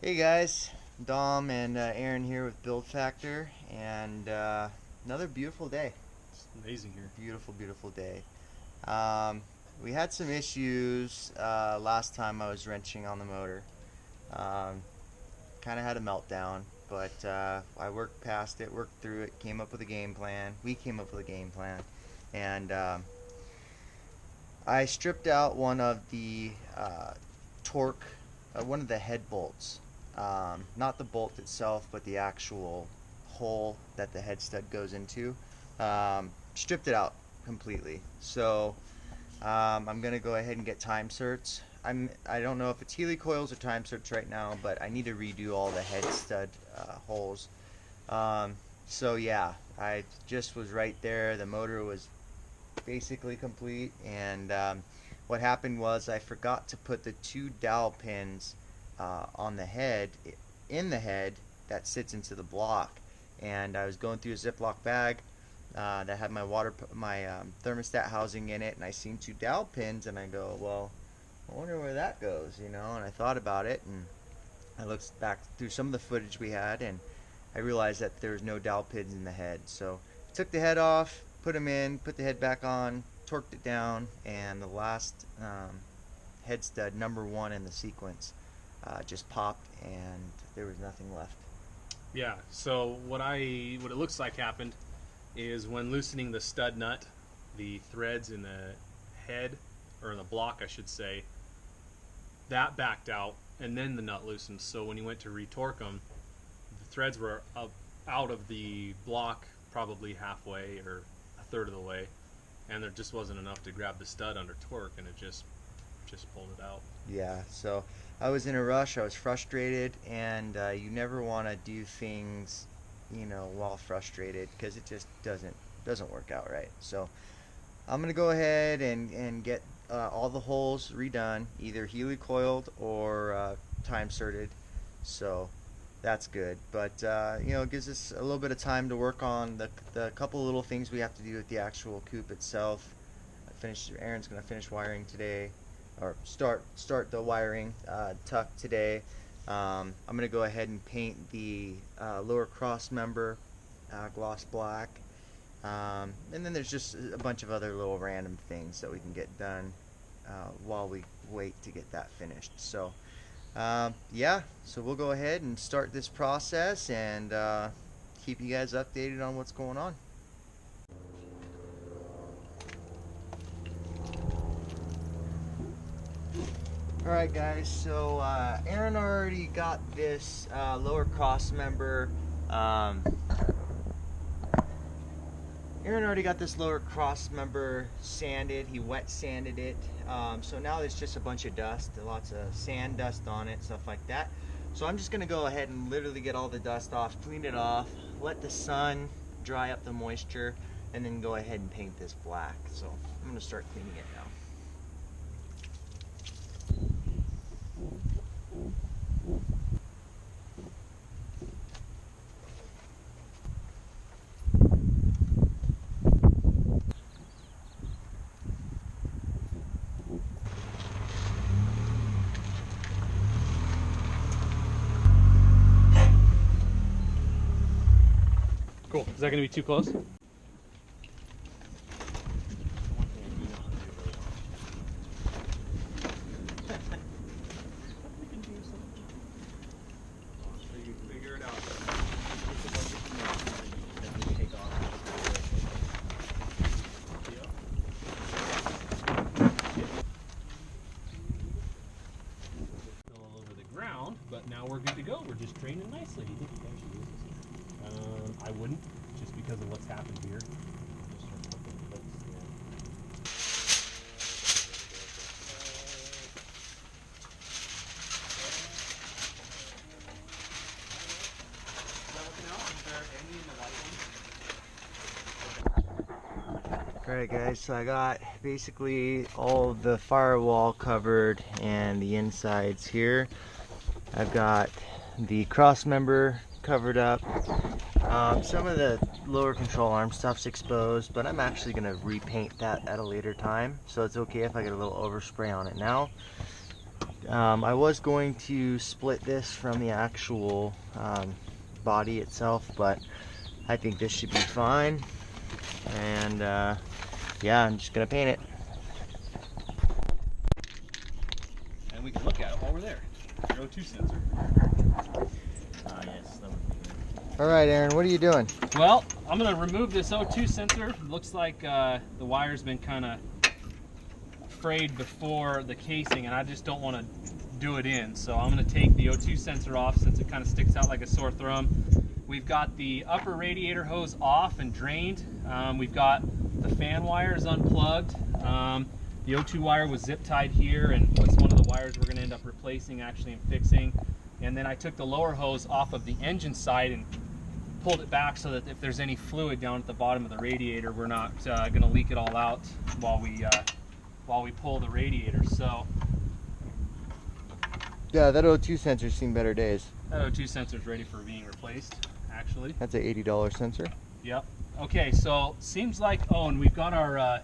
Hey guys, Dom and Aaron here with Build Factor, and another beautiful day. It's amazing here. Beautiful, beautiful day. Um, we had some issues last time I was wrenching on the motor. Um, kind of had a meltdown, but I worked past it, worked through it, came up with a game plan. We came up with a game plan, and I stripped out one of the torque, one of the head bolts. Not the bolt itself, but the actual hole that the head stud goes into. Stripped it out completely. So I'm gonna go ahead and get time certs. I don't know if it's helicoils or time certs right now, but I need to redo all the head stud holes. Um, so yeah, I just was right there. The motor was basically complete, and what happened was I forgot to put the two dowel pins on the head, in the head that sits into the block, and I was going through a Ziploc bag that had my thermostat housing in it, and I seen two dowel pins, and I go, well, I wonder where that goes, and I thought about it, and I looked back through some of the footage we had, and I realized that there was no dowel pins in the head. So I took the head off, put them in, put the head back on, torqued it down, and the last head stud, number one in the sequence, just popped, and there was nothing left. Yeah. So what it looks like happened is when loosening the stud nut, the threads in the head or in the block, I should say, that backed out, and then the nut loosened. So when you went to retorque them, the threads were out of the block probably halfway or a third of the way, and there just wasn't enough to grab the stud under torque, and it just pulled it out. Yeah, so I was in a rush, I was frustrated, and you never want to do things, while frustrated, because it just doesn't work out right. So I'm gonna go ahead and get all the holes redone, either helicoiled or time certed. So that's good. But it gives us a little bit of time to work on the couple little things we have to do with the actual coupe itself. Aaron's gonna finish wiring today, or start the wiring tuck today. I'm gonna go ahead and paint the lower cross member gloss black. And then there's just a bunch of other little random things that we can get done while we wait to get that finished. So yeah, so we'll go ahead and start this process, and keep you guys updated on what's going on. Alright guys, so Aaron already got this lower cross member um, Aaron already got this lower cross member sanded. He wet sanded it. So now there's just a bunch of dust, lots of sand dust on it, stuff like that. So I'm just gonna go ahead and literally get all the dust off, clean it off, let the sun dry up the moisture, and then go ahead and paint this black. So I'm gonna start cleaning it now. Cool. Is that going to be too close? All over the ground, but now we're good to go. We're just draining nicely. I wouldn't, just because of what's happened here. Alright guys, so I got basically all of the firewall covered and the insides here. I've got the cross member covered up. Some of the lower control arm stuff's exposed, but I'm actually going to repaint that at a later time, so it's okay if I get a little overspray on it now. I was going to split this from the actual body itself, but I think this should be fine. And yeah, I'm just gonna paint it. And we can look at it while we're there. Your O2 sensor. Yes, that would be good. All right, Aaron, what are you doing? Well, I'm gonna remove this O2 sensor. Looks like the wire's been kind of frayed before the casing, and I just don't want to do it in. So I'm gonna take the O2 sensor off since it kind of sticks out like a sore thumb. We've got the upper radiator hose off and drained. We've got the fan wires unplugged. The O2 wire was zip tied here, and it's one of the wires we're gonna end up replacing actually and fixing. And then I took the lower hose off of the engine side and pulled it back so that if there's any fluid down at the bottom of the radiator, we're not gonna leak it all out while we pull the radiator. So Yeah, that O2 sensor's seen better days. that O2 sensor is ready for being replaced, actually. That's a $80 sensor. Yep. Okay, so seems like, oh, and we've got our,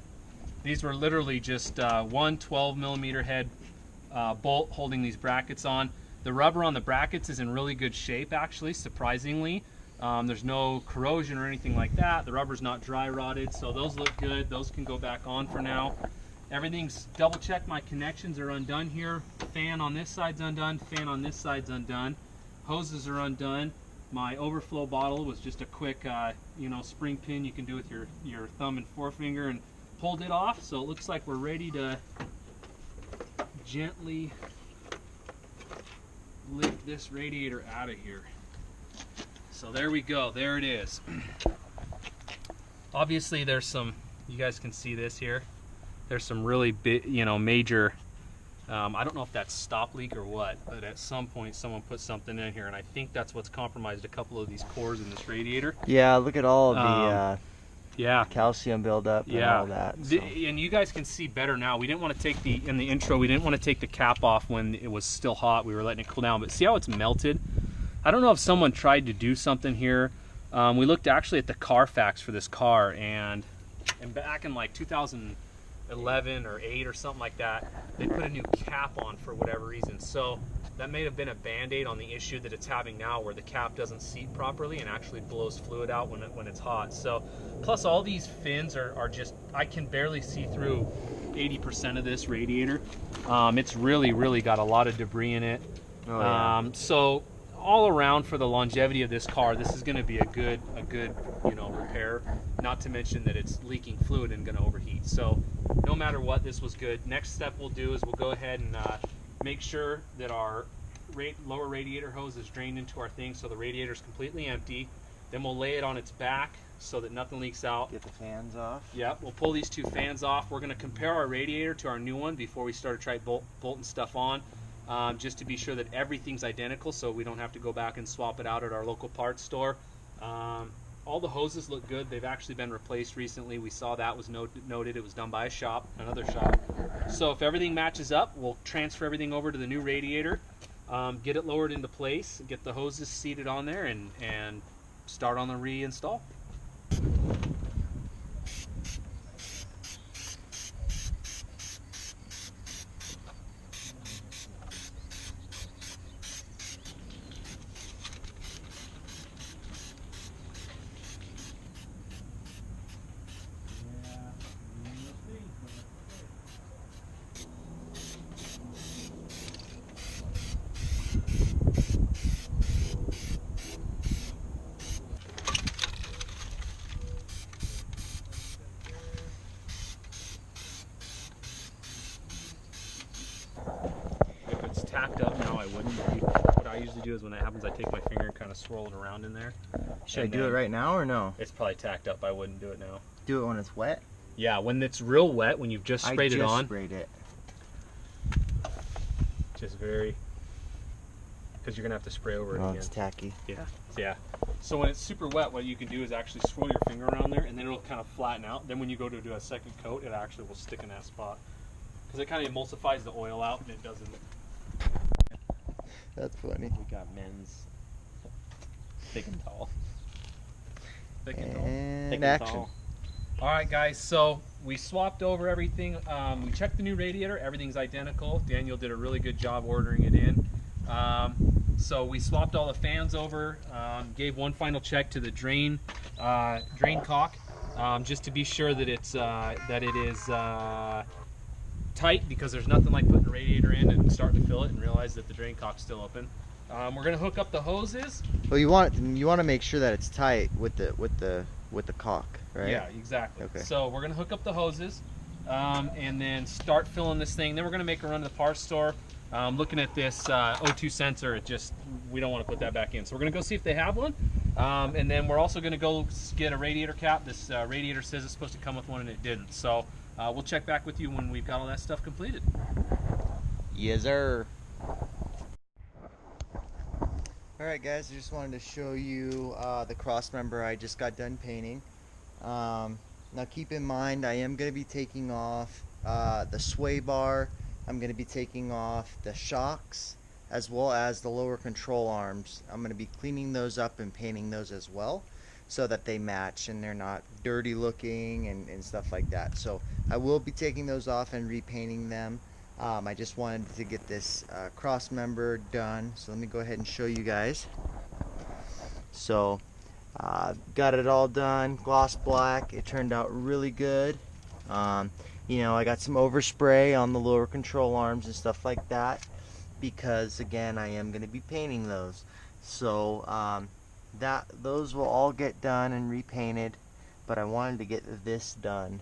these were literally just one 12mm head bolt holding these brackets on. The rubber on the brackets is in really good shape, actually, surprisingly. There's no corrosion or anything like that. The rubber's not dry rotted, so those look good. Those can go back on for now. Everything's double checked. My connections are undone here. Fan on this side's undone. Fan on this side's undone. Hoses are undone. My overflow bottle was just a quick, spring pin you can do with your thumb and forefinger and pulled it off. So it looks like we're ready to gently lift this radiator out of here. So there we go. There it is. Obviously, there's some. You guys can see this here. There's some really big, major. I don't know if that's stop leak or what, but at some point someone put something in here, and I think that's what's compromised a couple of these cores in this radiator. Yeah, look at all of the calcium buildup and all that. So. And you guys can see better now. We didn't want to take in the intro, we didn't want to take the cap off when it was still hot. We were letting it cool down, but see how it's melted? I don't know if someone tried to do something here. We looked actually at the Carfax for this car, and back in like 2011 or 8 or something like that, they put a new cap on for whatever reason. So that may have been a band-aid on the issue that it's having now, where the cap doesn't seat properly and actually blows fluid out when it's hot. So plus all these fins are just, I can barely see through 80% of this radiator. It's really got a lot of debris in it. Oh, yeah. So all around, for the longevity of this car, this is going to be a good repair. Not to mention that it's leaking fluid and going to overheat. So no matter what, this was good. Next step we'll do is we'll go ahead and make sure that our lower radiator hose is drained into our thing, so the radiator is completely empty. Then we'll lay it on its back so that nothing leaks out. Get the fans off. Yep, we'll pull these two fans off. We're going to compare our radiator to our new one before we start to try bolting stuff on. Just to be sure that everything's identical, so we don't have to go back and swap it out at our local parts store. All the hoses look good. They've actually been replaced recently. We saw that was noted. It was done by another shop. So if everything matches up, we'll transfer everything over to the new radiator, get it lowered into place, get the hoses seated on there, and start on the reinstall. Tacked up now, I wouldn't. What I usually do is when that happens, I take my finger and kind of swirl it around in there. Should I do it right now or no? It's probably tacked up. I wouldn't do it now. Do it when it's wet? Yeah, when it's real wet, when you've just sprayed it on. I just sprayed it. Just very, because you're gonna have to spray over it again. It's tacky. Yeah. So when it's super wet, what you can do is actually swirl your finger around there, and then it'll kind of flatten out. Then when you go to do a second coat, it actually will stick in that spot, because it kind of emulsifies the oil out, and it doesn't. That's funny. We got men's thick and tall. Thick and tall. And Thick and action. tall. All right, guys. So we swapped over everything. We checked the new radiator. Everything's identical. Daniel did a really good job ordering it in. So we swapped all the fans over. Gave one final check to the drain cock, just to be sure that it is tight, because there's nothing like putting a radiator in and starting to fill it and realize that the drain cock's still open. We're gonna hook up the hoses. Well, you want to make sure that it's tight with the caulk, right? Yeah, exactly. Okay. So we're gonna hook up the hoses, and then start filling this thing. Then we're gonna make a run to the parts store. Looking at this O2 sensor, we don't want to put that back in. So we're gonna go see if they have one, and then we're also gonna go get a radiator cap. This radiator says it's supposed to come with one, and it didn't. So we'll check back with you when we've got all that stuff completed. Yes, sir. Alright guys, I just wanted to show you the cross member I just got done painting. Now keep in mind, I am going to be taking off the sway bar. I'm going to be taking off the shocks, as well as the lower control arms. I'm going to be cleaning those up and painting those as well, so that they match and they're not dirty looking and stuff like that. So I will be taking those off and repainting them. I just wanted to get this cross member done, so let me go ahead and show you guys. So got it all done, gloss black. It turned out really good. You know, I got some overspray on the lower control arms and stuff like that, because again, I am going to be painting those. So those will all get done and repainted, but I wanted to get this done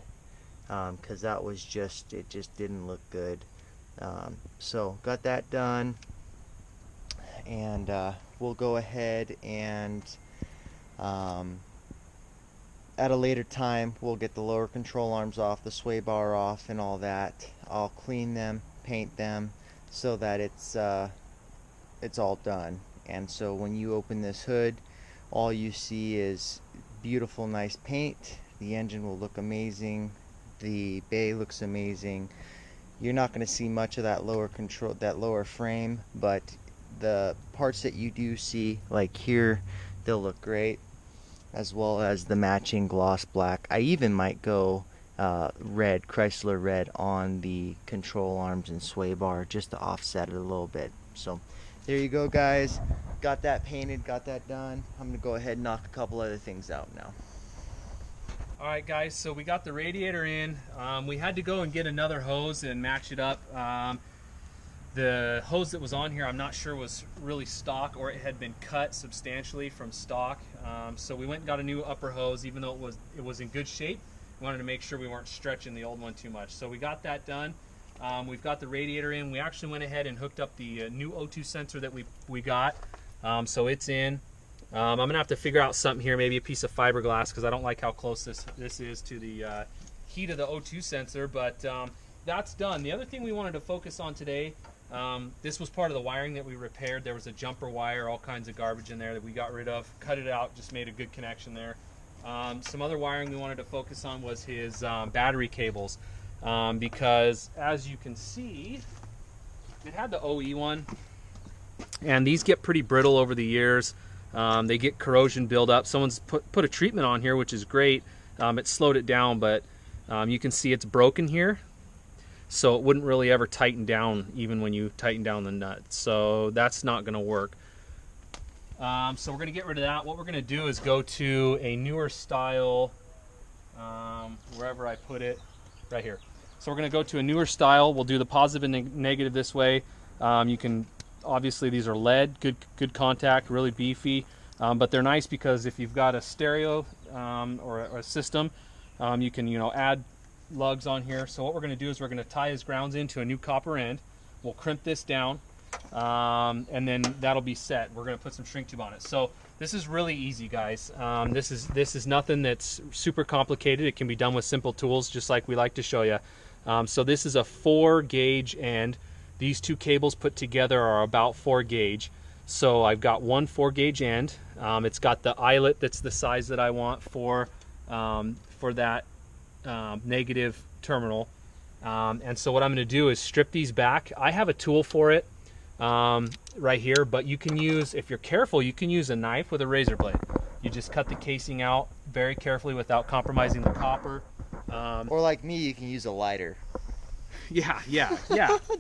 because that was it just didn't look good. So got that done, and we'll go ahead and at a later time we'll get the lower control arms off, the sway bar off, and all that. I'll clean them, paint them, so that it's all done. And so when you open this hood, all you see is beautiful, nice paint. The engine will look amazing. The bay looks amazing. You're not going to see much of that lower frame, but the parts that you do see, like here, they'll look great, as well as the matching gloss black. I even might go red, Chrysler red, on the control arms and sway bar, just to offset it a little bit. So there you go guys, got that painted, got that done. I'm going to go ahead and knock a couple other things out now. Alright guys, so we got the radiator in. We had to go and get another hose and match it up. The hose that was on here, I'm not sure was really stock, or it had been cut substantially from stock. So we went and got a new upper hose, even though it was in good shape. We wanted to make sure we weren't stretching the old one too much. So we got that done. We've got the radiator in. We actually went ahead and hooked up the new O2 sensor that we got. So it's in. I'm gonna have to figure out something here, maybe a piece of fiberglass, because I don't like how close this is to the heat of the O2 sensor, but that's done. The other thing we wanted to focus on today, this was part of the wiring that we repaired. There was a jumper wire, all kinds of garbage in there that we got rid of, cut it out, just made a good connection there. Some other wiring we wanted to focus on was his battery cables, because as you can see, it had the OE one, and these get pretty brittle over the years. They get corrosion buildup. Someone's put a treatment on here, which is great. It slowed it down, but you can see it's broken here, so it wouldn't really ever tighten down even when you tighten down the nut. So that's not going to work. So we're going to get rid of that. What we're going to do is go to a newer style, wherever I put it, right here. So we're going to go to a newer style. We'll do the positive and negative this way. You can obviously, these are lead, good contact, really beefy, but they're nice because if you've got a stereo or a system, you can add lugs on here. So what we're going to do is we're going to tie his grounds into a new copper end. We'll crimp this down, and then that'll be set. We're going to put some shrink tube on it. So this is really easy, guys. This is nothing that's super complicated. It can be done with simple tools, just like we like to show you. So this is a 4-gauge end. These two cables put together are about 4 gauge. So I've got one 4-gauge end. It's got the eyelet that's the size that I want for that negative terminal. And so what I'm going to do is strip these back. I have a tool for it right here, but you can use, if you're careful, you can use a knife with a razor blade. You just cut the casing out very carefully without compromising the copper. Or like me, you can use a lighter. Yeah.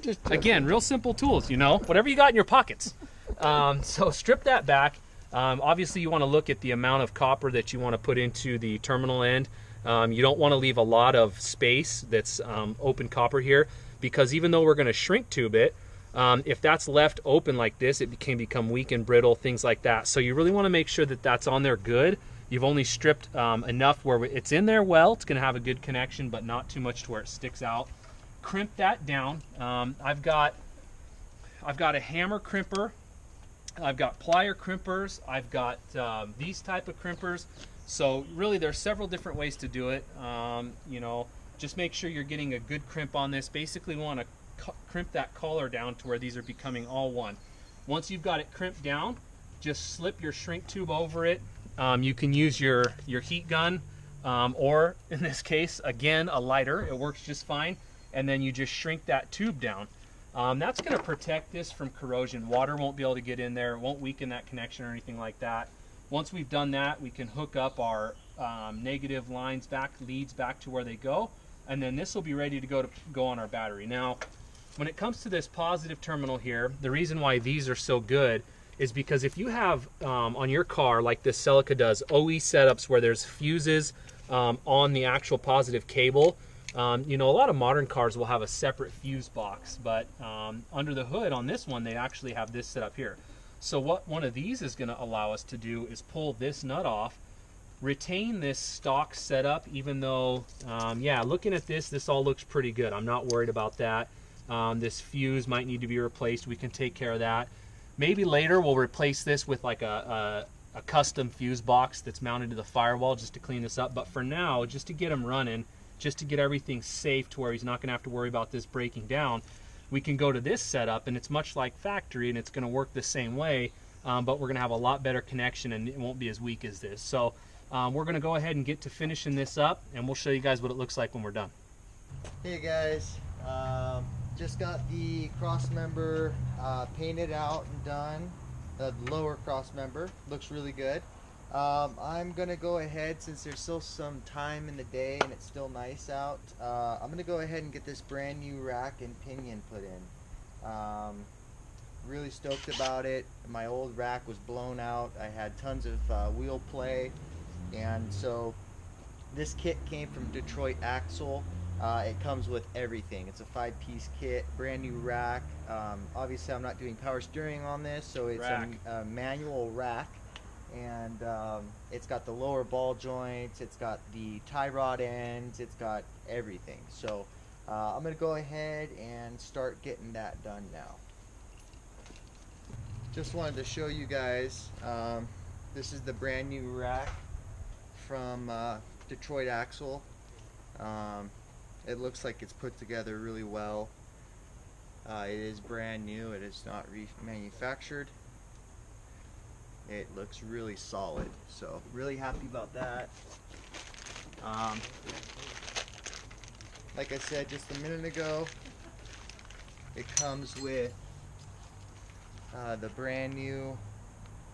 Just Again, real simple tools, you know, whatever you got in your pockets. So strip that back. Obviously, you want to look at the amount of copper that you want to put into the terminal end. You don't want to leave a lot of space that's open copper here, because even though we're going to shrink tube it, if that's left open like this, it can become weak and brittle, things like that. So you really want to make sure that that's on there good. You've only stripped enough where it's in there well. It's going to have a good connection, but not too much to where it sticks out. Crimp that down. I've got a hammer crimper. I've got plier crimpers. I've got these type of crimpers. So really, there's several different ways to do it. You know, just make sure you're getting a good crimp on this. Basically, we want to crimp that collar down to where these are becoming all one. Once you've got it crimped down, just slip your shrink tube over it. You can use your heat gun, or in this case, again, a lighter. It works just fine. And then you just shrink that tube down. That's going to protect this from corrosion. Water won't be able to get in there. It won't weaken that connection or anything like that. Once we've done that, we can hook up our negative lines back, leads back to where they go, and then this will be ready to go on our battery. Now, when it comes to this positive terminal here, the reason why these are so good is because if you have on your car, like this Celica does, OE setups where there's fuses on the actual positive cable, you know, a lot of modern cars will have a separate fuse box, but under the hood on this one, they actually have this set up here. So what one of these is going to allow us to do is pull this nut off, retain this stock setup, even though, yeah, looking at this all looks pretty good. I'm not worried about that. This fuse might need to be replaced. We can take care of that. Maybe later we'll replace this with like a custom fuse box that's mounted to the firewall just to clean this up. But for now, just to get them running, just to get everything safe to where he's not going to have to worry about this breaking down, we can go to this setup, and it's much like factory, and it's going to work the same way, but we're going to have a lot better connection, and it won't be as weak as this. So we're going to go ahead and get to finishing this up, and we'll show you guys what it looks like when we're done. Hey guys, just got the cross member painted out and done. The lower cross member looks really good. I'm gonna go ahead, since there's still some time in the day and it's still nice out, I'm gonna go ahead and get this brand new rack and pinion put in. Really stoked about it. My old rack was blown out. I had tons of wheel play, and so this kit came from Detroit Axle. It comes with everything. It's a 5-piece kit, brand new rack. Obviously I'm not doing power steering on this, so it's a manual rack. And it's got the lower ball joints, it's got the tie rod ends, it's got everything. So I'm going to go ahead and start getting that done now. Just wanted to show you guys, this is the brand new rack from Detroit Axle. It looks like it's put together really well. It is brand new, it is not remanufactured. It looks really solid, so really happy about that. Like I said just a minute ago, it comes with the brand new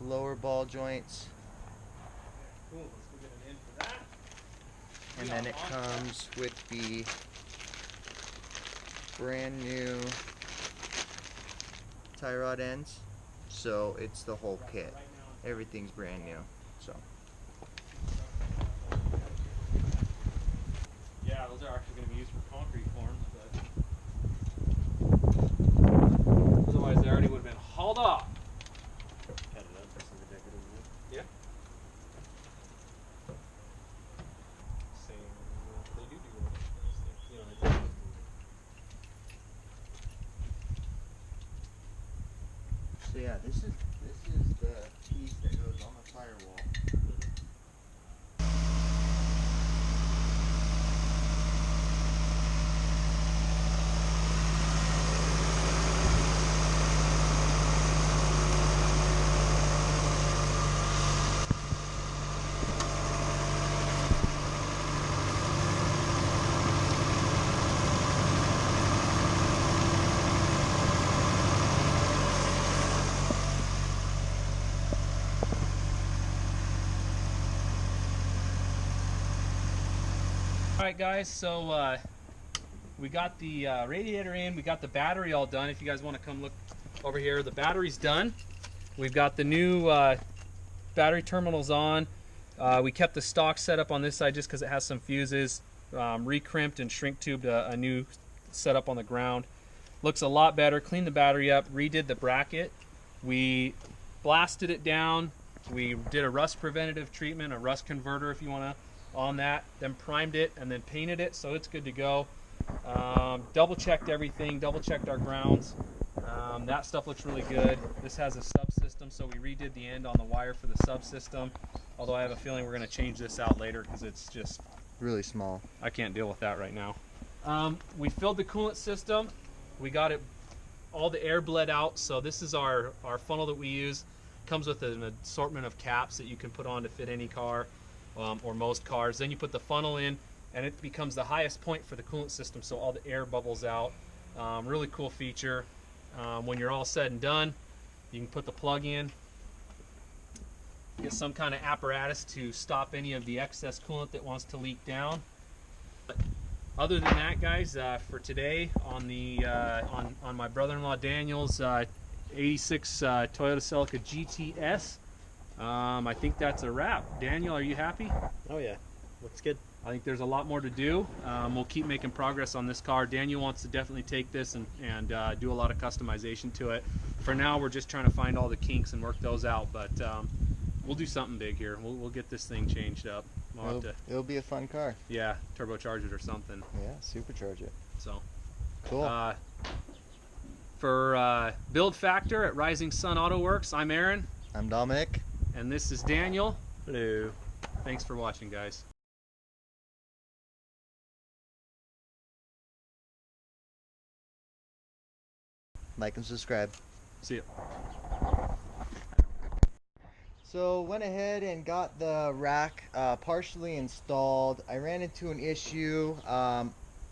lower ball joints, Cool, let's go get an end for that. and then it comes with the brand new tie rod ends. So it's the whole kit. Everything's brand new. So Yeah, those are actually going to be used for concrete forms, but otherwise they already would have been hauled off. Cut it up for some decorative wood. Yeah. Same. They do you know, they do. So yeah, this is the piece that goes on the firewall. right, guys, so we got the radiator in, we got the battery all done. If you guys want to come look over here, the battery's done. We've got the new battery terminals on. We kept the stock setup on this side just because it has some fuses. Recrimped and shrink tubed a new setup on the ground. Looks a lot better. Cleaned the battery up, redid the bracket. We blasted it down. We did a rust preventative treatment, a rust converter if you want to, on that. Then primed it and then painted it, so it's good to go. Double checked everything, double checked our grounds. That stuff looks really good. This has a subsystem, so we redid the end on the wire for the subsystem. Although I have a feeling we're going to change this out later because it's just Really small. I can't deal with that right now. We filled the coolant system. We got it, all the air bled out. So this is our funnel that we use. Comes with an assortment of caps that you can put on to fit any car or most cars. Then you put the funnel in, and it becomes the highest point for the coolant system, so all the air bubbles out. Really cool feature. When you're all said and done, you can put the plug in, get some kind of apparatus to stop any of the excess coolant that wants to leak down. But other than that, guys, for today on the on my brother-in-law Daniel's 86 Toyota Celica GTS, I think that's a wrap. Daniel, are you happy? Oh yeah, looks good. I think there's a lot more to do. We'll keep making progress on this car. Daniel wants to definitely take this and do a lot of customization to it. For now, we're just trying to find all the kinks and work those out, but we'll do something big here. We'll get this thing changed up. It'll be a fun car. Yeah, turbocharge it or something. Yeah, supercharge it. So Cool. For Build Factor at Rising Sun Auto Works, I'm Aaron. I'm Dominic. And this is Daniel. Hello. Thanks for watching, guys. Like and subscribe. See ya. So went ahead and got the rack partially installed. I ran into an issue.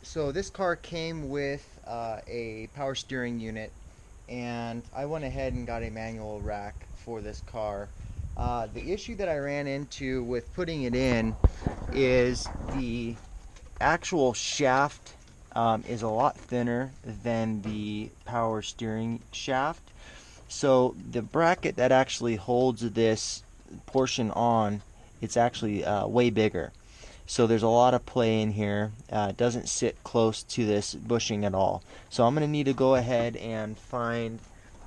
So this car came with a power steering unit, and I went ahead and got a manual rack for this car. The issue that I ran into with putting it in is the actual shaft is a lot thinner than the power steering shaft. So the bracket that actually holds this portion on, it's actually way bigger. So there's a lot of play in here. It doesn't sit close to this bushing at all. So I'm going to need to go ahead and find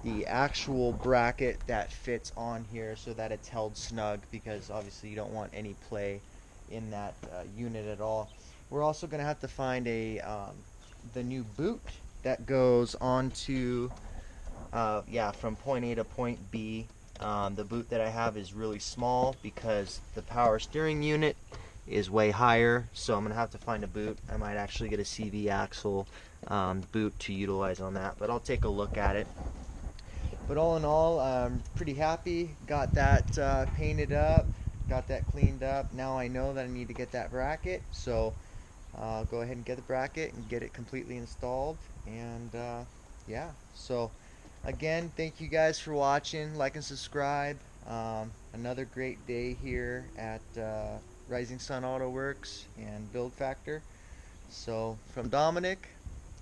the actual bracket that fits on here so that it's held snug, because obviously you don't want any play in that unit at all. We're also going to have to find the new boot that goes onto from point A to point B. The boot that I have is really small because the power steering unit is way higher, so I'm going to have to find a boot. I might actually get a CV axle boot to utilize on that, but I'll take a look at it. But all in all, I'm pretty happy. Got that painted up, got that cleaned up. Now I know that I need to get that bracket, so I'll go ahead and get the bracket and get it completely installed. And yeah, so again, thank you guys for watching. Like and subscribe. Another great day here at Rising Sun Auto Works and Build Factor. So from Dominic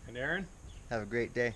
And Aaron? have a great day.